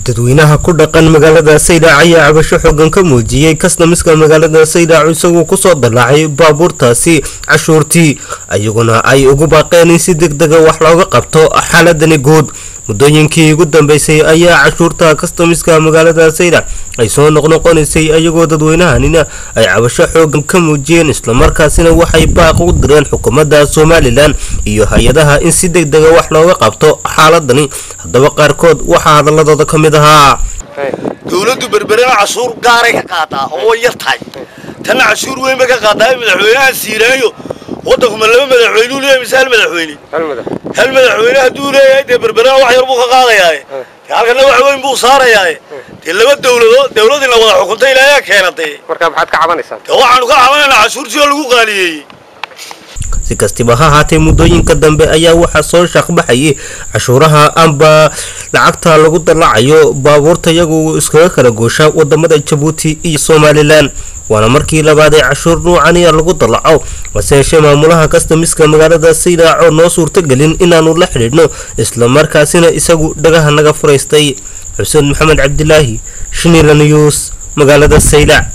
dadweynaha ku dhaqan magaalada Saylac ayaa cabasho xooggan ka muujiyay kastamka magaalada Saylac isagoo ku soo dalaacay baabuurtaasi cashuurtii ayaguna ay ugu baaqeen in si degdeg ah wax looga qabto xaaladani guud mudooyinkii ugu dambeysay ayaa cashuurta kastamka magaalada Saylac ay soo noqnoqonaysay ayagoo dadweynahanina ay cabasho xooggan ka muujiyeen isla markaasina waxay baaq u direen xukuumadda Soomaaliland iyo hay'adaha in si degdeg ah wax looga qabto xaaladani haddaba qaarkood waxa hadaladooda ka mid ahaa dawladdu berberana cashuur gaaray ka qaadaa oo yartahay tan cashuur weyn ba ka qaadaa madaxweynaha Siiraayo waddanku ma laba madaxweyne u leeyahay misaal madaxweyne hal madaxweyne hadduu leeyahay de berberana wax yar buu ka qaadayaa halkana wax weyn buu saarayaa de laba dawladina wada xukuntay ilaahay keenatay marka maxaad ka cabanaysaa waxaanu ka cabanaynaa cashuurtii lagu qaaliyay si kastaba ha ahaatee mudooyinka dambe ayaa waxa soo shaqbaxayay cashuuraha amba lacagta lagu dalacayo baabuurta iyagu iskaga kala goosha wadamada Djibouti iyo Somaliland waana markii labaad ee cashuur noocan ah lagu dalaco waseeshe maamulaha kastamka magaalada Saylac oo noo suurta galin inaanu la xiriirno isla markaasina isagu dhagaha naga furaystay Xuseen Maxamed Cabdilaahi shiniilenews magaalada Saylac.